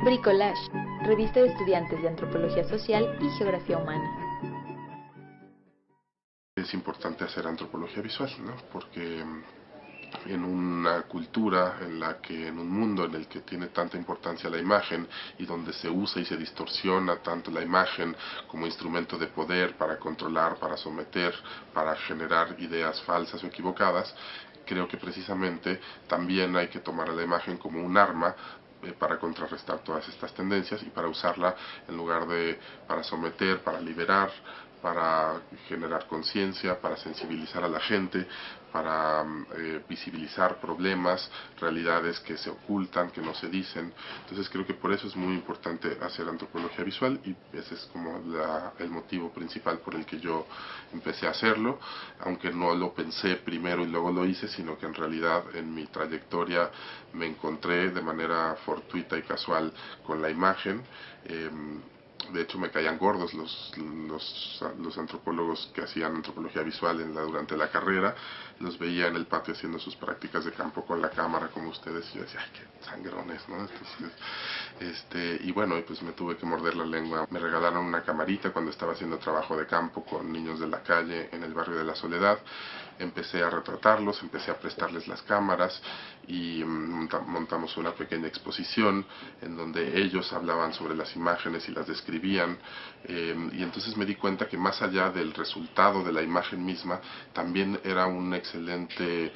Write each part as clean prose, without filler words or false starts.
Bricolage, revista de estudiantes de Antropología Social y Geografía Humana. Es importante hacer antropología visual, ¿no? Porque en una cultura en un mundo en el que tiene tanta importancia la imagen y donde se usa y se distorsiona tanto la imagen como instrumento de poder para controlar, para someter, para generar ideas falsas o equivocadas, creo que precisamente también hay que tomar a la imagen como un arma para contrarrestar todas estas tendencias y para usarla en lugar de para someter, para liberar, para generar conciencia, para sensibilizar a la gente, para visibilizar problemas, realidades que se ocultan, que no se dicen. Entonces creo que por eso es muy importante hacer antropología visual y ese es como el motivo principal por el que yo empecé a hacerlo, aunque no lo pensé primero y luego lo hice, sino que en realidad en mi trayectoria me encontré de manera fortuita y casual con la imagen. De hecho me caían gordos los antropólogos que hacían antropología visual durante la carrera. Los veía en el patio haciendo sus prácticas de campo con la cámara como ustedes y yo decía, ay, qué sangrones, ¿no? Entonces, y bueno, pues me tuve que morder la lengua. Me regalaron una camarita cuando estaba haciendo trabajo de campo con niños de la calle en el barrio de La Soledad. Empecé a retratarlos, empecé a prestarles las cámaras y montamos una pequeña exposición en donde ellos hablaban sobre las imágenes y las describían, y entonces me di cuenta que más allá del resultado de la imagen misma, también era un excelente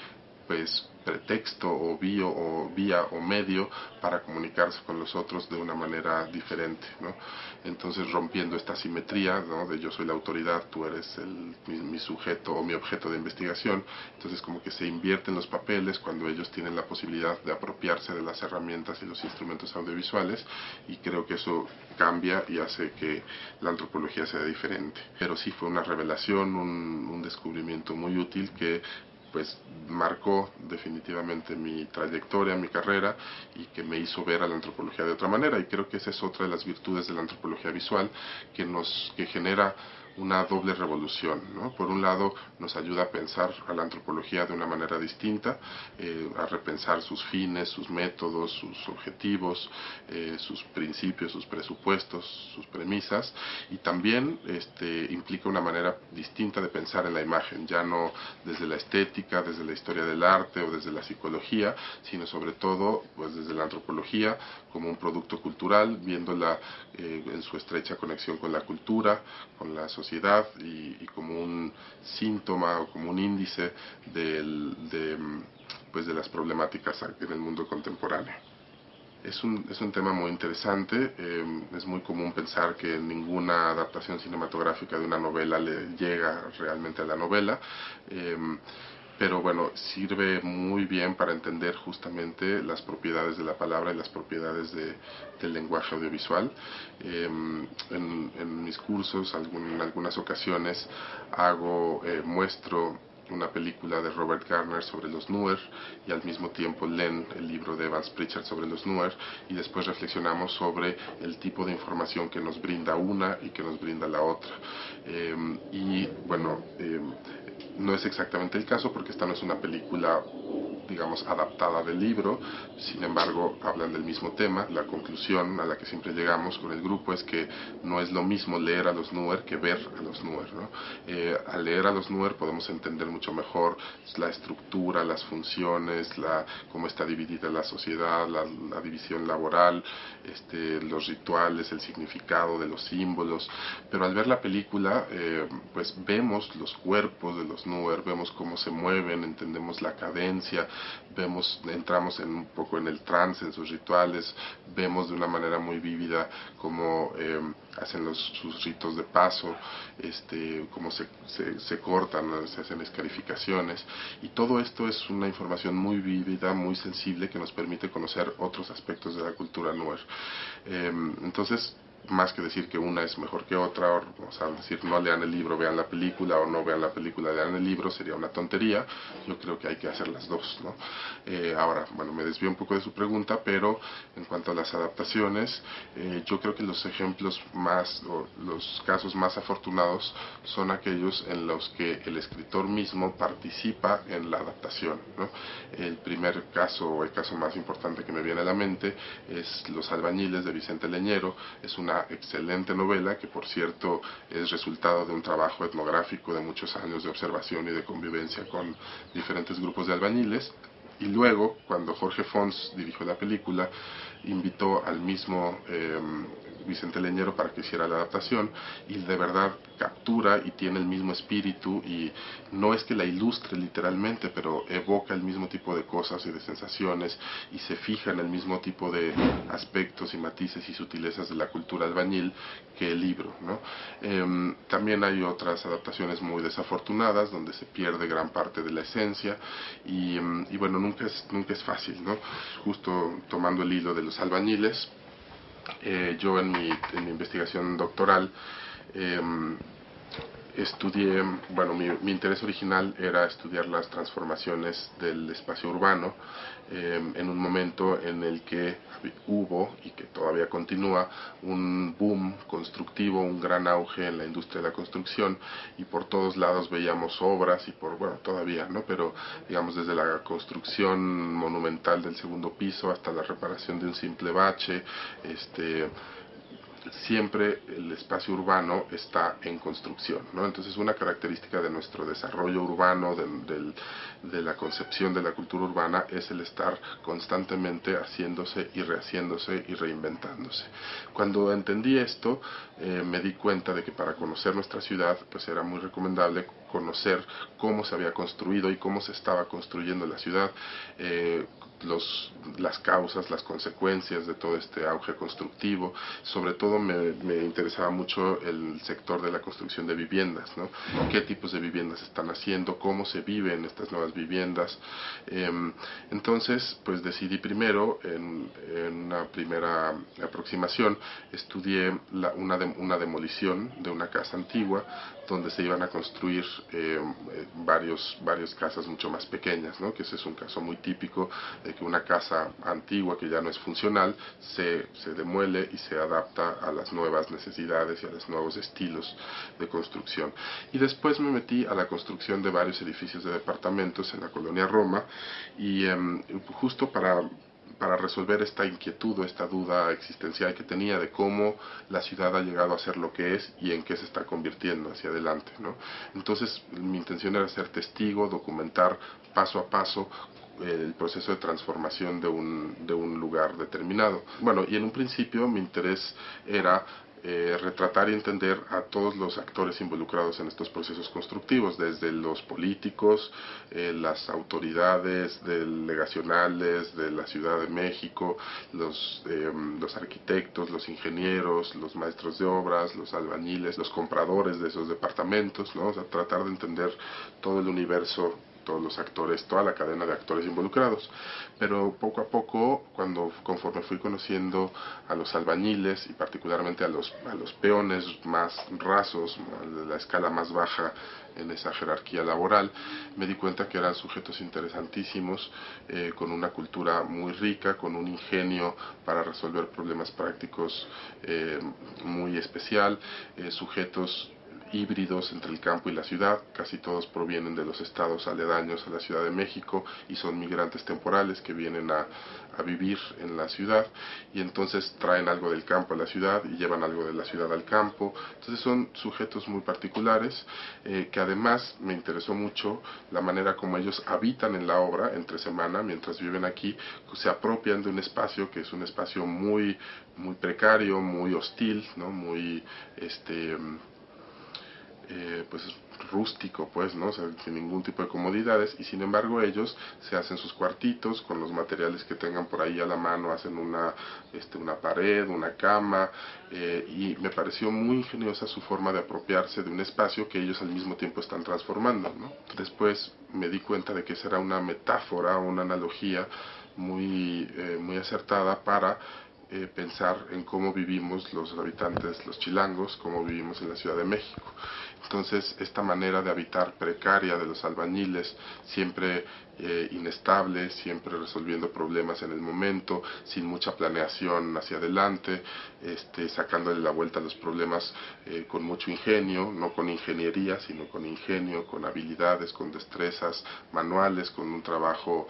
pues pretexto o vía o medio para comunicarse con los otros de una manera diferente, ¿no? Entonces rompiendo esta simetría, ¿no? De yo soy la autoridad, tú eres mi sujeto o mi objeto de investigación. Entonces como que se invierten los papeles cuando ellos tienen la posibilidad de apropiarse de las herramientas y los instrumentos audiovisuales, y creo que eso cambia y hace que la antropología sea diferente. Pero sí fue una revelación, un descubrimiento muy útil que pues marcó definitivamente mi trayectoria, mi carrera, y que me hizo ver a la antropología de otra manera. Y creo que esa es otra de las virtudes de la antropología visual, que genera una doble revolución, ¿no? Por un lado nos ayuda a pensar a la antropología de una manera distinta, a repensar sus fines, sus métodos, sus objetivos, sus principios, sus presupuestos, sus premisas, y también implica una manera distinta de pensar en la imagen, ya no desde la estética, desde la historia del arte o desde la psicología, sino sobre todo pues desde la antropología como un producto cultural, viéndola en su estrecha conexión con la cultura, con la sociedad y como un síntoma o como un índice pues de las problemáticas en el mundo contemporáneo. Es un tema muy interesante. Es muy común pensar que ninguna adaptación cinematográfica de una novela le llega realmente a la novela, pero bueno, sirve muy bien para entender justamente las propiedades de la palabra y las propiedades del lenguaje audiovisual. En mis cursos, en algunas ocasiones, muestro una película de Robert Garner sobre los Nuer y al mismo tiempo leen el libro de Evans Pritchard sobre los Nuer, y después reflexionamos sobre el tipo de información que nos brinda una y que nos brinda la otra. Y bueno, no es exactamente el caso porque esta no es una película, digamos, adaptada del libro, sin embargo hablan del mismo tema. La conclusión a la que siempre llegamos con el grupo es que no es lo mismo leer a los Nuer que ver a los Nuer, ¿no? Al leer a los Nuer podemos entender mucho mejor la estructura, las funciones, cómo está dividida la sociedad, la división laboral, los rituales, el significado de los símbolos, pero al ver la película pues vemos los cuerpos de los Nuer, vemos cómo se mueven, entendemos la cadencia, entramos un poco en el trance, en sus rituales, vemos de una manera muy vívida cómo hacen sus ritos de paso, cómo se cortan, ¿no? Se hacen escarificaciones, y todo esto es una información muy vívida, muy sensible, que nos permite conocer otros aspectos de la cultura Nuer. Entonces, más que decir que una es mejor que otra, o sea, decir no lean el libro, vean la película, o no vean la película, lean el libro, sería una tontería. Yo creo que hay que hacer las dos, ¿no? Ahora, bueno, me desvío un poco de su pregunta, pero en cuanto a las adaptaciones, yo creo que los ejemplos más, o los casos más afortunados son aquellos en los que el escritor mismo participa en la adaptación, ¿no? El primer caso, o el caso más importante que me viene a la mente, es Los albañiles de Vicente Leñero. Es una excelente novela que, por cierto, es resultado de un trabajo etnográfico de muchos años de observación y de convivencia con diferentes grupos de albañiles. Y luego, cuando Jorge Fons dirigió la película, invitó al mismo Vicente Leñero para que hiciera la adaptación, y de verdad captura y tiene el mismo espíritu, y no es que la ilustre literalmente, pero evoca el mismo tipo de cosas y de sensaciones, y se fija en el mismo tipo de aspectos y matices y sutilezas de la cultura albañil que el libro, ¿no? También hay otras adaptaciones muy desafortunadas donde se pierde gran parte de la esencia, y bueno, nunca es fácil, ¿no? Justo tomando el hilo de Los albañiles, yo en mi investigación doctoral eh, estudié, bueno, mi interés original era estudiar las transformaciones del espacio urbano en un momento en el que hubo, y que todavía continúa, un boom constructivo, un gran auge en la industria de la construcción, y por todos lados veíamos obras, y bueno, todavía, ¿no? Pero digamos, desde la construcción monumental del segundo piso hasta la reparación de un simple bache, siempre el espacio urbano está en construcción, ¿no? Entonces, una característica de nuestro desarrollo urbano, de la concepción de la cultura urbana, es el estar constantemente haciéndose y rehaciéndose y reinventándose. Cuando entendí esto, me di cuenta de que para conocer nuestra ciudad, pues era muy recomendable conocer cómo se había construido y cómo se estaba construyendo la ciudad, las causas, las consecuencias de todo este auge constructivo. Sobre todo me interesaba mucho el sector de la construcción de viviendas, ¿no? Qué tipos de viviendas se están haciendo, cómo se vive en estas nuevas viviendas. Entonces, pues decidí primero, en una primera aproximación, estudié una demolición de una casa antigua, donde se iban a construir varias casas mucho más pequeñas, ¿no? Que ese es un caso muy típico de que una casa antigua que ya no es funcional se demuele y se adapta a las nuevas necesidades y a los nuevos estilos de construcción. Y después me metí a la construcción de varios edificios de departamentos en la colonia Roma, y justo para resolver esta inquietud o esta duda existencial que tenía de cómo la ciudad ha llegado a ser lo que es y en qué se está convirtiendo hacia adelante, ¿no? Entonces, mi intención era ser testigo, documentar paso a paso el proceso de transformación de un lugar determinado. Bueno, y en un principio mi interés era retratar y entender a todos los actores involucrados en estos procesos constructivos, desde los políticos, las autoridades delegacionales de la Ciudad de México, los arquitectos, los ingenieros, los maestros de obras, los albañiles, los compradores de esos departamentos, ¿no? O sea, tratar de entender todo el universo, todos los actores, toda la cadena de actores involucrados. Pero poco a poco, conforme fui conociendo a los albañiles, y particularmente a los peones más rasos, de la escala más baja en esa jerarquía laboral, me di cuenta que eran sujetos interesantísimos, con una cultura muy rica, con un ingenio para resolver problemas prácticos muy especial, sujetos híbridos entre el campo y la ciudad. Casi todos provienen de los estados aledaños a la Ciudad de México y son migrantes temporales que vienen a vivir en la ciudad, y entonces traen algo del campo a la ciudad y llevan algo de la ciudad al campo. Entonces son sujetos muy particulares, que además me interesó mucho la manera como ellos habitan en la obra entre semana. Mientras viven aquí, se apropian de un espacio que es un espacio muy precario, muy hostil, ¿no? Muy pues rústico, pues, ¿no? O sea, sin ningún tipo de comodidades, y sin embargo ellos se hacen sus cuartitos con los materiales que tengan por ahí a la mano, hacen una pared, una cama, y me pareció muy ingeniosa su forma de apropiarse de un espacio que ellos al mismo tiempo están transformando, ¿no? Después me di cuenta de que esa era una metáfora, una analogía muy acertada para pensar en cómo vivimos los habitantes, los chilangos, cómo vivimos en la Ciudad de México. Entonces, esta manera de habitar precaria de los albañiles, siempre inestable, siempre resolviendo problemas en el momento, sin mucha planeación hacia adelante, sacándole la vuelta a los problemas con mucho ingenio, no con ingeniería, sino con ingenio, con habilidades, con destrezas manuales, con un trabajo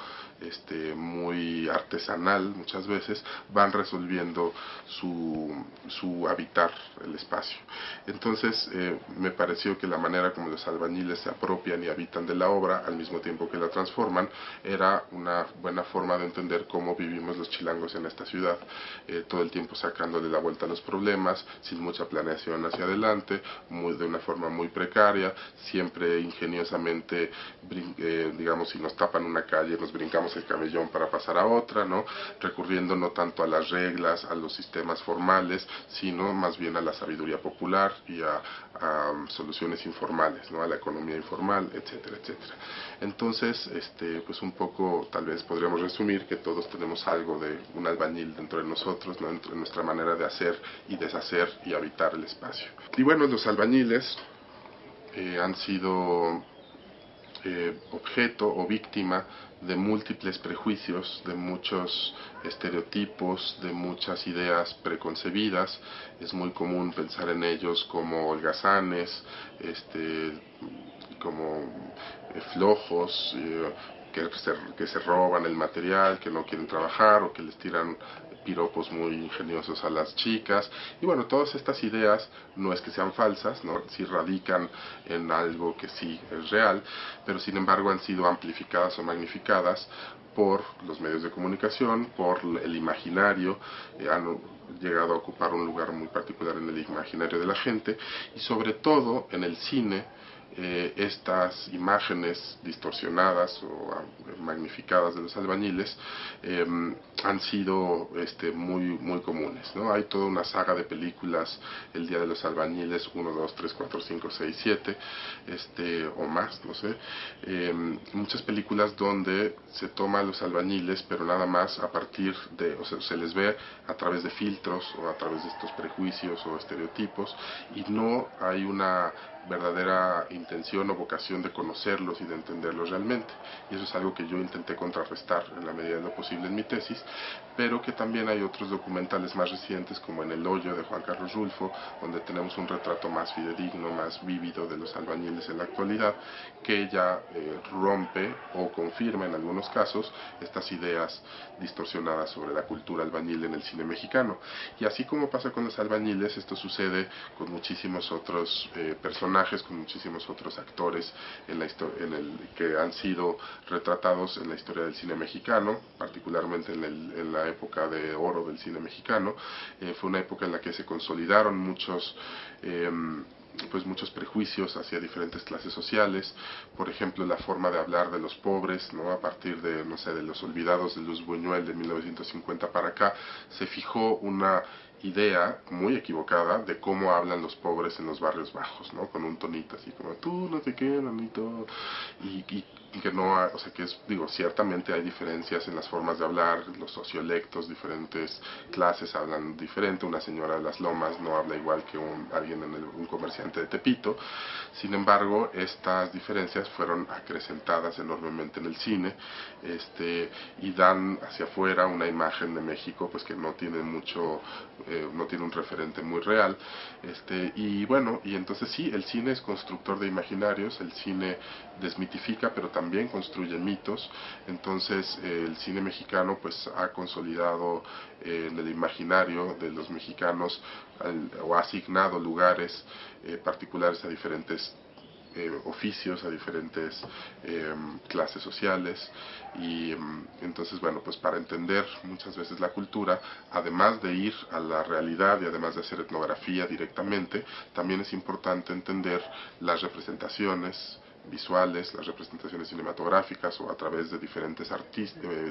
muy artesanal muchas veces, van resolviendo su habitar el espacio. Entonces me pareció que la manera como los albañiles se apropian y habitan de la obra al mismo tiempo que la transforman era una buena forma de entender cómo vivimos los chilangos en esta ciudad, todo el tiempo sacándole la vuelta a los problemas, sin mucha planeación hacia adelante, de una forma muy precaria, siempre ingeniosamente, digamos, si nos tapan una calle nos brincamos el camellón para pasar a otra, ¿no? Recurriendo no tanto a las reglas, a los sistemas formales, sino más bien a la sabiduría popular y a soluciones informales, ¿no? A la economía informal, etcétera, etcétera. Entonces, pues un poco tal vez podríamos resumir que todos tenemos algo de un albañil dentro de nosotros, ¿no? Dentro de nuestra manera de hacer y deshacer y habitar el espacio. Y bueno, los albañiles han sido objeto o víctima de múltiples prejuicios, de muchos estereotipos, de muchas ideas preconcebidas. Es muy común pensar en ellos como holgazanes, como flojos, que se roban el material, que no quieren trabajar o que les tiran piropos muy ingeniosos a las chicas. Y bueno, todas estas ideas no es que sean falsas, ¿no? Sí radican en algo que sí es real, pero sin embargo han sido amplificadas o magnificadas por los medios de comunicación, por el imaginario, han llegado a ocupar un lugar muy particular en el imaginario de la gente, y sobre todo en el cine. Estas imágenes distorsionadas o magnificadas de los albañiles han sido muy comunes, ¿no? Hay toda una saga de películas, El Día de los Albañiles 1, 2, 3, 4, 5, 6, 7 o más, no sé, muchas películas donde se toma a los albañiles pero nada más a partir de, o sea, se les ve a través de filtros o a través de estos prejuicios o estereotipos, y no hay una verdadera intención o vocación de conocerlos y de entenderlos realmente. Y eso es algo que yo intenté contrarrestar en la medida de lo posible en mi tesis, pero que también hay otros documentales más recientes, como en El Hoyo de Juan Carlos Rulfo, donde tenemos un retrato más fidedigno, más vívido de los albañiles en la actualidad, que ya rompe o confirma en algunos casos estas ideas distorsionadas sobre la cultura albañil en el cine mexicano. Y así como pasa con los albañiles, esto sucede con muchísimos otros personajes, con muchísimos otros actores que han sido retratados en la historia del cine mexicano, particularmente en la época de oro del cine mexicano. Fue una época en la que se consolidaron muchos prejuicios hacia diferentes clases sociales. Por ejemplo, la forma de hablar de los pobres, ¿no? A partir de, no sé, de Los Olvidados de Luz Buñuel de 1950 para acá, se fijó una idea muy equivocada de cómo hablan los pobres en los barrios bajos, ¿no? Con un tonito así como, tú no sé qué, nanito, y que no, o sea, que es, digo, ciertamente hay diferencias en las formas de hablar, los sociolectos, diferentes clases hablan diferente. Una señora de las Lomas no habla igual que alguien un comerciante de Tepito. Sin embargo, estas diferencias fueron acrecentadas enormemente en el cine, y dan hacia afuera una imagen de México pues que no tiene mucho, no tiene un referente muy real, y bueno, y entonces sí, el cine es constructor de imaginarios, el cine desmitifica pero también construye mitos. Entonces el cine mexicano pues ha consolidado en el imaginario de los mexicanos o ha asignado lugares particulares a diferentes oficios, a diferentes clases sociales, y entonces bueno, pues para entender muchas veces la cultura, además de ir a la realidad y además de hacer etnografía directamente, también es importante entender las representaciones visuales, las representaciones cinematográficas o a través de diferentes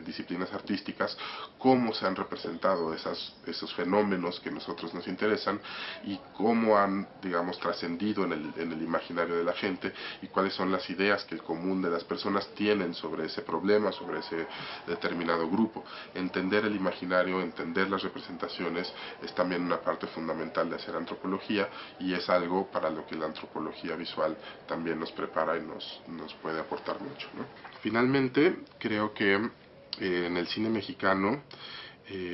disciplinas artísticas, cómo se han representado esos fenómenos que a nosotros nos interesan y cómo han, digamos, trascendido en el imaginario de la gente y cuáles son las ideas que el común de las personas tienen sobre ese problema, sobre ese determinado grupo. Entender el imaginario, entender las representaciones es también una parte fundamental de hacer antropología y es algo para lo que la antropología visual también nos prepara y nos puede aportar mucho, ¿no? Finalmente, creo que en el cine mexicano,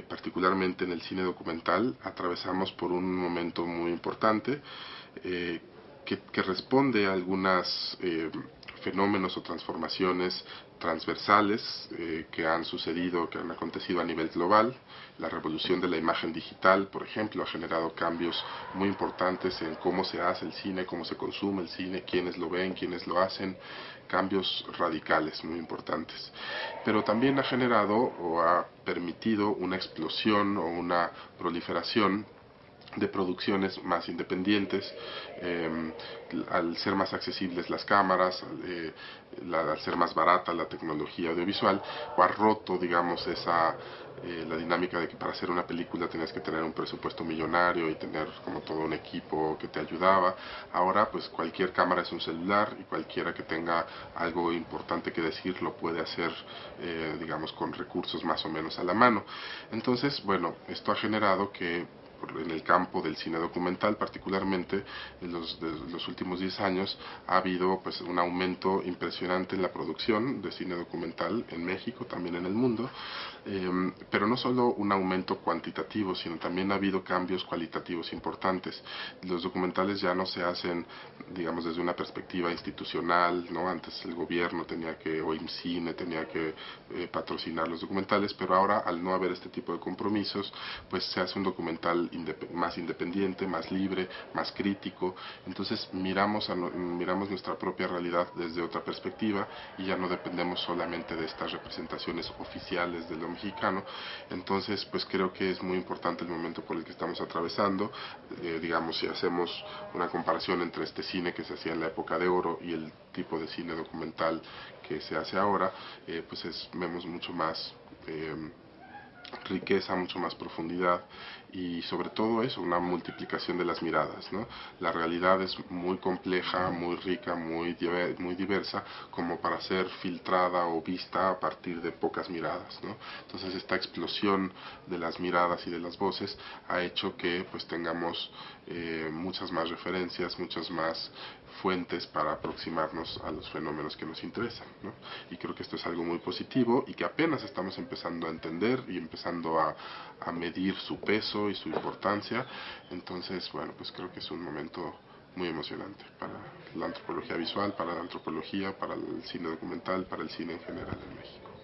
particularmente en el cine documental, atravesamos por un momento muy importante que responde a algunos fenómenos o transformaciones transversales que han sucedido, que han acontecido a nivel global. La revolución de la imagen digital, por ejemplo, ha generado cambios muy importantes en cómo se hace el cine, cómo se consume el cine, quiénes lo ven, quiénes lo hacen, cambios radicales muy importantes. Pero también ha generado o ha permitido una explosión o una proliferación de producciones más independientes, al ser más accesibles las cámaras, al ser más barata la tecnología audiovisual, o ha roto, digamos, la dinámica de que para hacer una película tenías que tener un presupuesto millonario y tener como todo un equipo que te ayudaba. Ahora pues cualquier cámara es un celular y cualquiera que tenga algo importante que decir lo puede hacer, digamos, con recursos más o menos a la mano. Entonces, bueno, esto ha generado que en el campo del cine documental, particularmente en los últimos 10 años, ha habido pues un aumento impresionante en la producción de cine documental en México, también en el mundo, pero no solo un aumento cuantitativo, sino también ha habido cambios cualitativos importantes. Los documentales ya no se hacen, digamos, desde una perspectiva institucional, ¿no? Antes el gobierno tenía que, o IMCINE tenía que patrocinar los documentales, pero ahora al no haber este tipo de compromisos, pues se hace un documental más independiente, más libre, más crítico. Entonces miramos nuestra propia realidad desde otra perspectiva y ya no dependemos solamente de estas representaciones oficiales de lo mexicano. Entonces pues creo que es muy importante el momento por el que estamos atravesando. Digamos, si hacemos una comparación entre este cine que se hacía en la época de oro y el tipo de cine documental que se hace ahora, pues vemos mucho más riqueza, mucho más profundidad y sobre todo eso, una multiplicación de las miradas, ¿no? La realidad es muy compleja, muy rica, muy diversa como para ser filtrada o vista a partir de pocas miradas, ¿no? Entonces esta explosión de las miradas y de las voces ha hecho que pues tengamos muchas más referencias, muchas más fuentes para aproximarnos a los fenómenos que nos interesan, ¿no? Y creo que esto es algo muy positivo y que apenas estamos empezando a entender y empezando a medir su peso y su importancia. Entonces, bueno, pues creo que es un momento muy emocionante para la antropología visual, para la antropología, para el cine documental, para el cine en general en México.